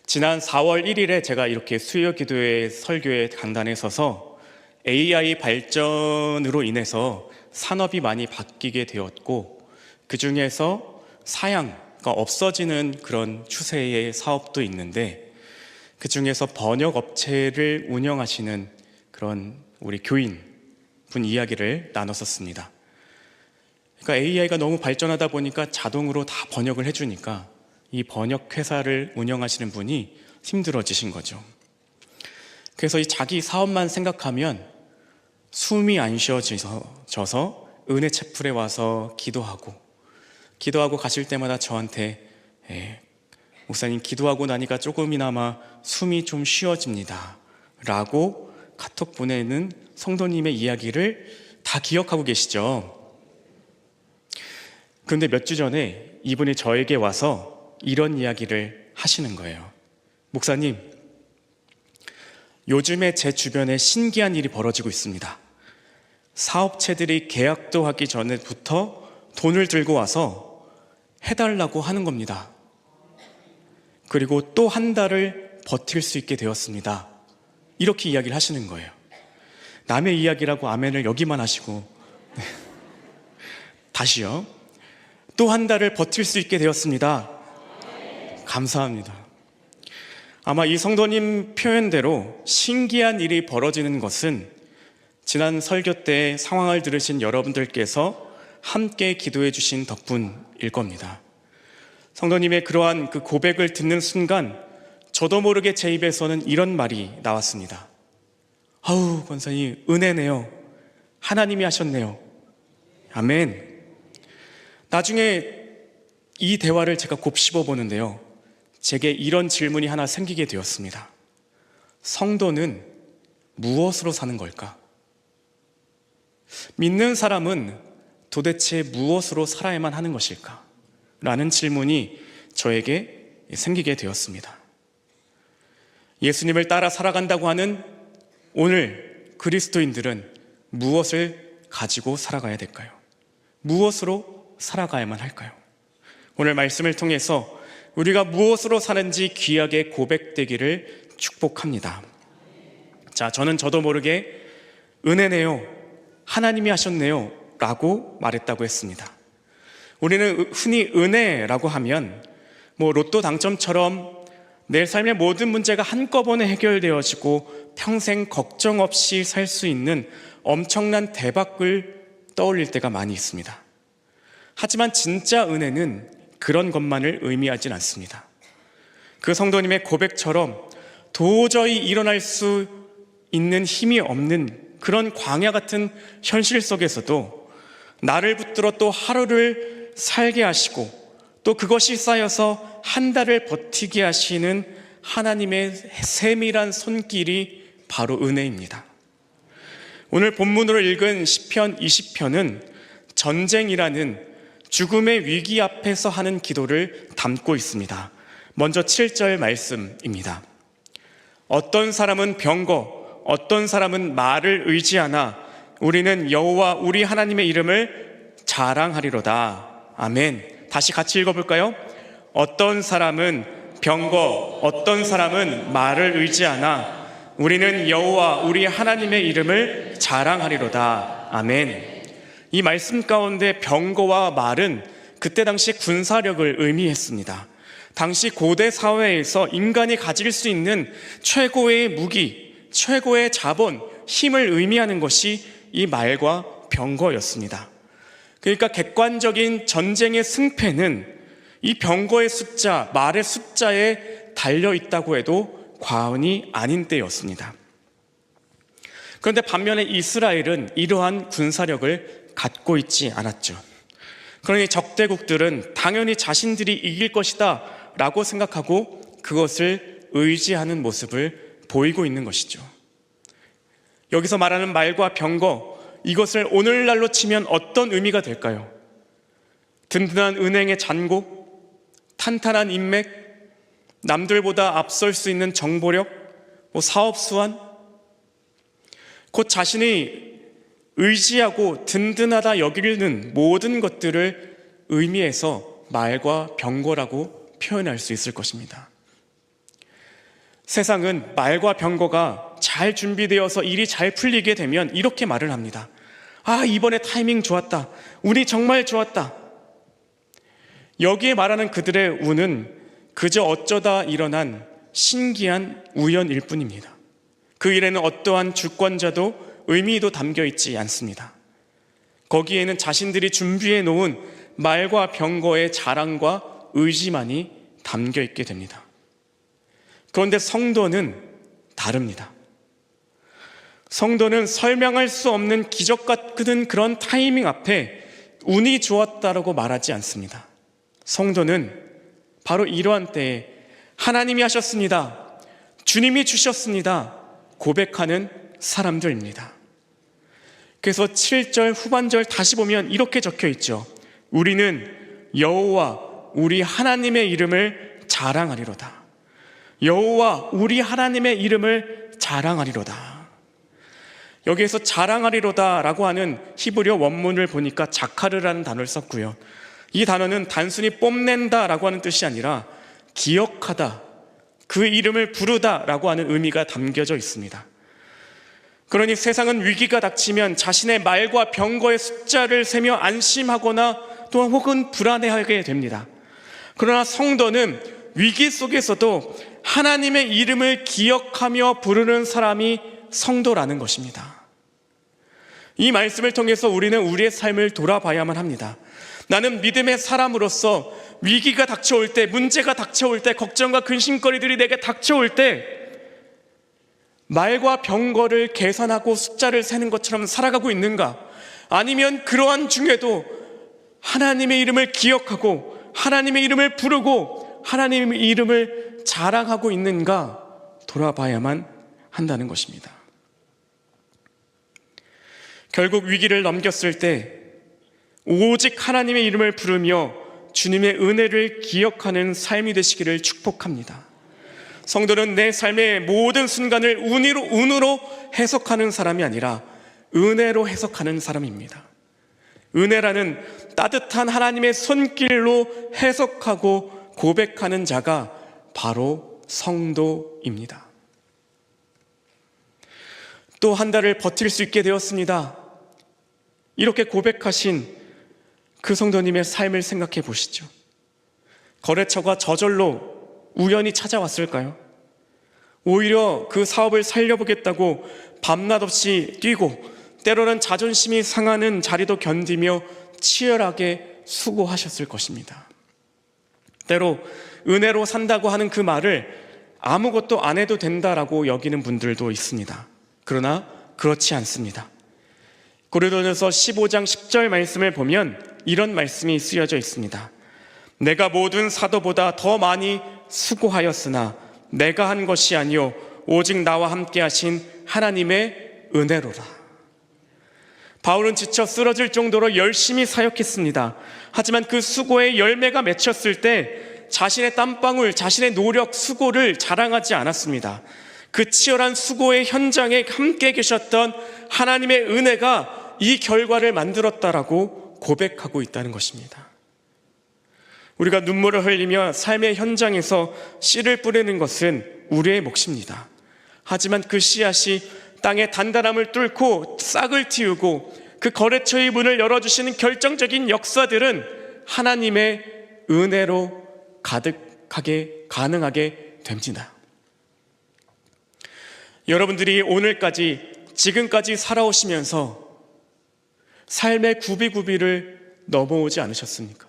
지난 4월 1일에 제가 이렇게 수요 기도회 설교에 강단에 서서 AI 발전으로 인해서 산업이 많이 바뀌게 되었고, 그 중에서 사양가 없어지는 그런 추세의 사업도 있는데, 그 중에서 번역 업체를 운영하시는 그런 우리 교인 분 이야기를 나눴었습니다. 그러니까 AI가 너무 발전하다 보니까 자동으로 다 번역을 해주니까 이 번역 회사를 운영하시는 분이 힘들어지신 거죠. 그래서 이 자기 사업만 생각하면 숨이 안 쉬어져서 은혜 채플에 와서 기도하고 가실 때마다 저한테 목사님, 기도하고 나니까 조금이나마 숨이 좀 쉬어집니다 라고 카톡 보내는 성도님의 이야기를 다 기억하고 계시죠. 그런데 몇 주 전에 이분이 저에게 와서 이런 이야기를 하시는 거예요. 목사님, 요즘에 제 주변에 신기한 일이 벌어지고 있습니다. 사업체들이 계약도 하기 전에부터 돈을 들고 와서 해달라고 하는 겁니다. 그리고 또 한 달을 버틸 수 있게 되었습니다. 이렇게 이야기를 하시는 거예요. 남의 이야기라고 아멘을 여기만 하시고 다시요. 또 한 달을 버틸 수 있게 되었습니다. 감사합니다. 아마 이 성도님 표현대로 신기한 일이 벌어지는 것은 지난 설교 때 상황을 들으신 여러분들께서 함께 기도해 주신 덕분일 겁니다. 성도님의 그러한 그 고백을 듣는 순간 저도 모르게 제 입에서는 이런 말이 나왔습니다. 아우, 권사님, 은혜네요. 하나님이 하셨네요. 아멘. 나중에 이 대화를 제가 곱씹어 보는데요, 제게 이런 질문이 하나 생기게 되었습니다. 성도는 무엇으로 사는 걸까? 믿는 사람은 도대체 무엇으로 살아야만 하는 것일까? 라는 질문이 저에게 생기게 되었습니다. 예수님을 따라 살아간다고 하는 오늘 그리스도인들은 무엇을 가지고 살아가야 될까요? 무엇으로 살아가야만 할까요? 오늘 말씀을 통해서 우리가 무엇으로 사는지 귀하게 고백되기를 축복합니다. 자, 저도 모르게 은혜네요, 하나님이 하셨네요 라고 말했다고 했습니다. 우리는 흔히 은혜라고 하면 로또 당첨처럼 내 삶의 모든 문제가 한꺼번에 해결되어지고 평생 걱정 없이 살 수 있는 엄청난 대박을 떠올릴 때가 많이 있습니다. 하지만 진짜 은혜는 그런 것만을 의미하진 않습니다. 그 성도님의 고백처럼 도저히 일어날 수 있는 힘이 없는 그런 광야 같은 현실 속에서도 나를 붙들어 또 하루를 살게 하시고 또 그것이 쌓여서 한 달을 버티게 하시는 하나님의 세밀한 손길이 바로 은혜입니다. 오늘 본문으로 읽은 시편 20편은 전쟁이라는 죽음의 위기 앞에서 하는 기도를 담고 있습니다. 먼저 7절 말씀입니다. 어떤 사람은 병거, 어떤 사람은 말을 의지하나 우리는 여호와 우리 하나님의 이름을 자랑하리로다. 아멘. 다시 같이 읽어볼까요? 어떤 사람은 병거, 어떤 사람은 말을 의지하나 우리는 여호와 우리 하나님의 이름을 자랑하리로다. 아멘. 이 말씀 가운데 병거와 말은 그때 당시 군사력을 의미했습니다. 당시 고대 사회에서 인간이 가질 수 있는 최고의 무기, 최고의 자본, 힘을 의미하는 것이 이 말과 병거였습니다. 그러니까 객관적인 전쟁의 승패는 이 병거의 숫자, 말의 숫자에 달려있다고 해도 과언이 아닌 때였습니다. 그런데 반면에 이스라엘은 이러한 군사력을 갖고 있지 않았죠. 그러니 적대국들은 당연히 자신들이 이길 것이다 라고 생각하고 그것을 의지하는 모습을 보이고 있는 것이죠. 여기서 말하는 말과 병거, 이것을 오늘날로 치면 어떤 의미가 될까요? 든든한 은행의 잔고, 탄탄한 인맥, 남들보다 앞설 수 있는 정보력, 사업 수완, 곧 자신이 의지하고 든든하다 여기는 모든 것들을 의미해서 말과 병거라고 표현할 수 있을 것입니다. 세상은 말과 병거가 잘 준비되어서 일이 잘 풀리게 되면 이렇게 말을 합니다. 아, 이번에 타이밍 좋았다. 운이 정말 좋았다. 여기에 말하는 그들의 운은 그저 어쩌다 일어난 신기한 우연일 뿐입니다. 그 일에는 어떠한 주권자도 의미도 담겨 있지 않습니다. 거기에는 자신들이 준비해 놓은 말과 병거의 자랑과 의지만이 담겨 있게 됩니다. 그런데 성도는 다릅니다. 성도는 설명할 수 없는 기적 같은 그런 타이밍 앞에 운이 좋았다라고 말하지 않습니다. 성도는 바로 이러한 때에 하나님이 하셨습니다, 주님이 주셨습니다 고백하는 사람들입니다. 그래서 7절 후반절 다시 보면 이렇게 적혀 있죠. 우리는 여호와 우리 하나님의 이름을 자랑하리로다. 여호와 우리 하나님의 이름을 자랑하리로다. 여기에서 자랑하리로다 라고 하는 히브리어 원문을 보니까 자카르라는 단어를 썼고요, 이 단어는 단순히 뽐낸다 라고 하는 뜻이 아니라 기억하다, 그 이름을 부르다 라고 하는 의미가 담겨져 있습니다. 그러니 세상은 위기가 닥치면 자신의 말과 병거의 숫자를 세며 안심하거나 또한 혹은 불안해하게 됩니다. 그러나 성도는 위기 속에서도 하나님의 이름을 기억하며 부르는 사람이 성도라는 것입니다. 이 말씀을 통해서 우리는 우리의 삶을 돌아봐야만 합니다. 나는 믿음의 사람으로서 위기가 닥쳐올 때, 문제가 닥쳐올 때, 걱정과 근심거리들이 내게 닥쳐올 때 말과 병거를 계산하고 숫자를 세는 것처럼 살아가고 있는가? 아니면 그러한 중에도 하나님의 이름을 기억하고 하나님의 이름을 부르고 하나님의 이름을 자랑하고 있는가 돌아봐야만 한다는 것입니다. 결국 위기를 넘겼을 때 오직 하나님의 이름을 부르며 주님의 은혜를 기억하는 삶이 되시기를 축복합니다. 성도는 내 삶의 모든 순간을 운으로 해석하는 사람이 아니라 은혜로 해석하는 사람입니다. 은혜라는 따뜻한 하나님의 손길로 해석하고 고백하는 자가 바로 성도입니다. 또 한 달을 버틸 수 있게 되었습니다. 이렇게 고백하신 그 성도님의 삶을 생각해 보시죠. 거래처가 저절로 우연히 찾아왔을까요? 오히려 그 사업을 살려보겠다고 밤낮 없이 뛰고 때로는 자존심이 상하는 자리도 견디며 치열하게 수고하셨을 것입니다. 때로 은혜로 산다고 하는 그 말을 아무것도 안 해도 된다라고 여기는 분들도 있습니다. 그러나 그렇지 않습니다. 고린도전서 15장 10절 말씀을 보면 이런 말씀이 쓰여져 있습니다. 내가 모든 사도보다 더 많이 수고하였으나 내가 한 것이 아니요 오직 나와 함께 하신 하나님의 은혜로라. 바울은 지쳐 쓰러질 정도로 열심히 사역했습니다. 하지만 그 수고의 열매가 맺혔을 때 자신의 땀방울, 자신의 노력, 수고를 자랑하지 않았습니다. 그 치열한 수고의 현장에 함께 계셨던 하나님의 은혜가 이 결과를 만들었다라고 고백하고 있다는 것입니다. 우리가 눈물을 흘리며 삶의 현장에서 씨를 뿌리는 것은 우리의 몫입니다. 하지만 그 씨앗이 땅의 단단함을 뚫고 싹을 틔우고 그 거래처의 문을 열어주시는 결정적인 역사들은 하나님의 은혜로 가득하게 가능하게 됩니다. 여러분들이 오늘까지 지금까지 살아오시면서 삶의 구비구비를 넘어오지 않으셨습니까?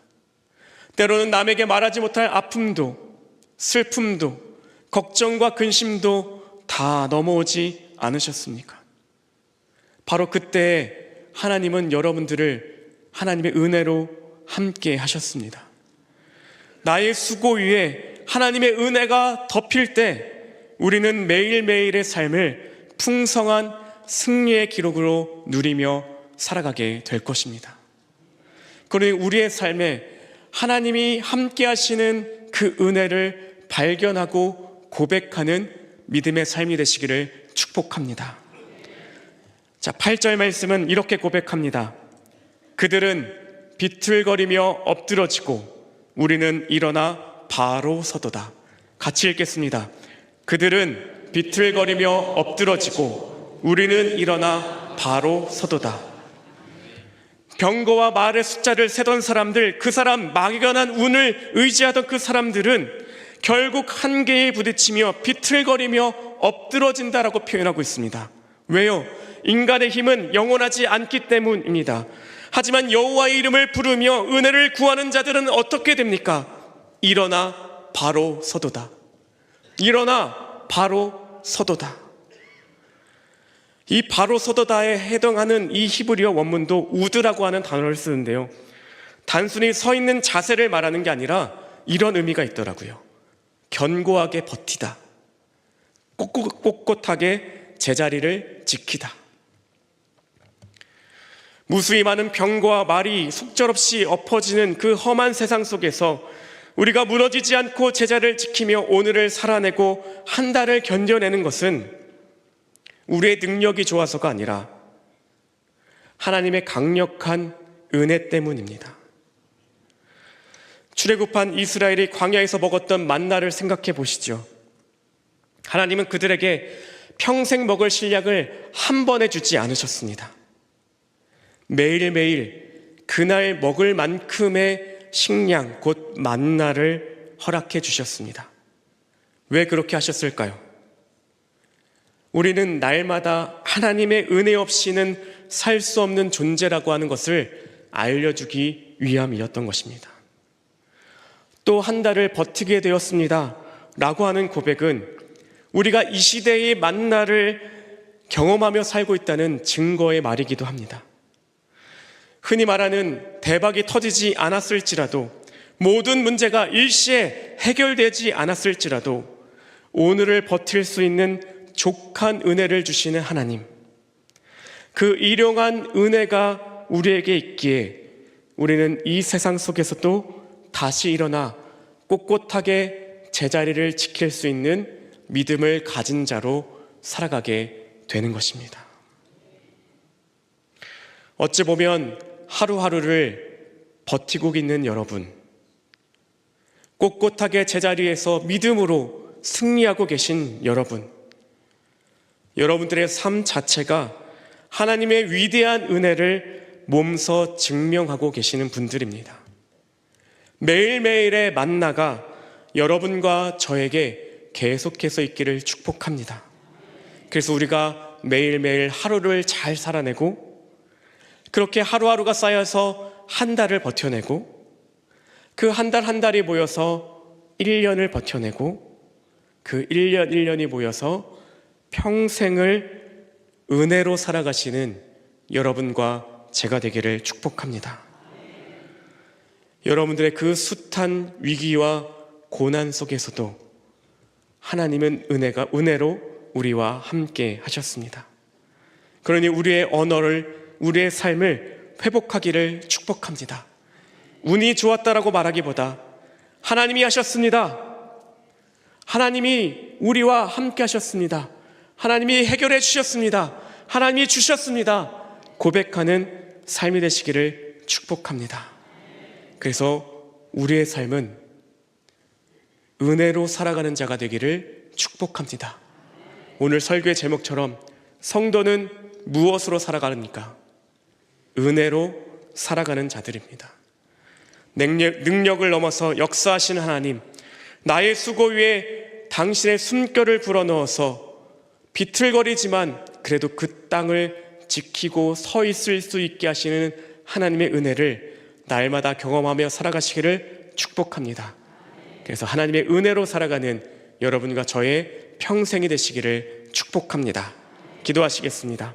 때로는 남에게 말하지 못할 아픔도 슬픔도 걱정과 근심도 다 넘어오지 않으셨습니까? 바로 그때 하나님은 여러분들을 하나님의 은혜로 함께 하셨습니다. 나의 수고 위에 하나님의 은혜가 덮일 때 우리는 매일매일의 삶을 풍성한 승리의 기록으로 누리며 살아가게 될 것입니다. 그러니 우리의 삶에 하나님이 함께 하시는 그 은혜를 발견하고 고백하는 믿음의 삶이 되시기를 축복합니다. 자, 8절 말씀은 이렇게 고백합니다. 그들은 비틀거리며 엎드러지고 우리는 일어나 바로 서도다. 같이 읽겠습니다. 그들은 비틀거리며 엎드러지고 우리는 일어나 바로 서도다. 병거와 말의 숫자를 세던 사람들, 그 사람 막연한 운을 의지하던 그 사람들은 결국 한계에 부딪히며 비틀거리며 엎드러진다라고 표현하고 있습니다. 왜요? 인간의 힘은 영원하지 않기 때문입니다. 하지만 여호와의 이름을 부르며 은혜를 구하는 자들은 어떻게 됩니까? 일어나 바로 서도다. 일어나 바로 서도다. 이 바로 서도다에 해당하는 이 히브리어 원문도 우드라고 하는 단어를 쓰는데요, 단순히 서 있는 자세를 말하는 게 아니라 이런 의미가 있더라고요. 견고하게 버티다, 꼿꼿하게 제자리를 지키다. 무수히 많은 병과 말이 속절없이 엎어지는 그 험한 세상 속에서 우리가 무너지지 않고 제자리를 지키며 오늘을 살아내고 한 달을 견뎌내는 것은 우리의 능력이 좋아서가 아니라 하나님의 강력한 은혜 때문입니다. 출애굽한 이스라엘이 광야에서 먹었던 만나를 생각해 보시죠. 하나님은 그들에게 평생 먹을 식량을 한 번에 주지 않으셨습니다. 매일매일 그날 먹을 만큼의 식량, 곧 만나를 허락해 주셨습니다. 왜 그렇게 하셨을까요? 우리는 날마다 하나님의 은혜 없이는 살 수 없는 존재라고 하는 것을 알려주기 위함이었던 것입니다. 또 한 달을 버티게 되었습니다 라고 하는 고백은 우리가 이 시대의 만나를 경험하며 살고 있다는 증거의 말이기도 합니다. 흔히 말하는 대박이 터지지 않았을지라도, 모든 문제가 일시에 해결되지 않았을지라도 오늘을 버틸 수 있는 족한 은혜를 주시는 하나님, 그 일용한 은혜가 우리에게 있기에 우리는 이 세상 속에서도 다시 일어나 꼿꼿하게 제자리를 지킬 수 있는 믿음을 가진 자로 살아가게 되는 것입니다. 어찌 보면 하루하루를 버티고 있는 여러분, 꼿꼿하게 제자리에서 믿음으로 승리하고 계신 여러분, 여러분들의 삶 자체가 하나님의 위대한 은혜를 몸소 증명하고 계시는 분들입니다. 매일매일의 만나가 여러분과 저에게 계속해서 있기를 축복합니다. 그래서 우리가 매일매일 하루를 잘 살아내고, 그렇게 하루하루가 쌓여서 한 달을 버텨내고, 그 한 달 한 달이 모여서 1년을 버텨내고, 그 1년 1년이 모여서 평생을 은혜로 살아가시는 여러분과 제가 되기를 축복합니다. 여러분들의 그 숱한 위기와 고난 속에서도 하나님은 은혜로 우리와 함께 하셨습니다. 그러니 우리의 언어를, 우리의 삶을 회복하기를 축복합니다. 운이 좋았다라고 말하기보다 하나님이 하셨습니다. 하나님이 우리와 함께 하셨습니다. 하나님이 해결해 주셨습니다. 하나님이 주셨습니다. 고백하는 삶이 되시기를 축복합니다. 그래서 우리의 삶은 은혜로 살아가는 자가 되기를 축복합니다. 오늘 설교의 제목처럼 성도는 무엇으로 살아가니까? 은혜로 살아가는 자들입니다. 능력을 넘어서 역사하시는 하나님, 나의 수고 위에 당신의 숨결을 불어넣어서 비틀거리지만 그래도 그 땅을 지키고 서 있을 수 있게 하시는 하나님의 은혜를 날마다 경험하며 살아가시기를 축복합니다. 그래서 하나님의 은혜로 살아가는 여러분과 저의 평생이 되시기를 축복합니다. 기도하시겠습니다.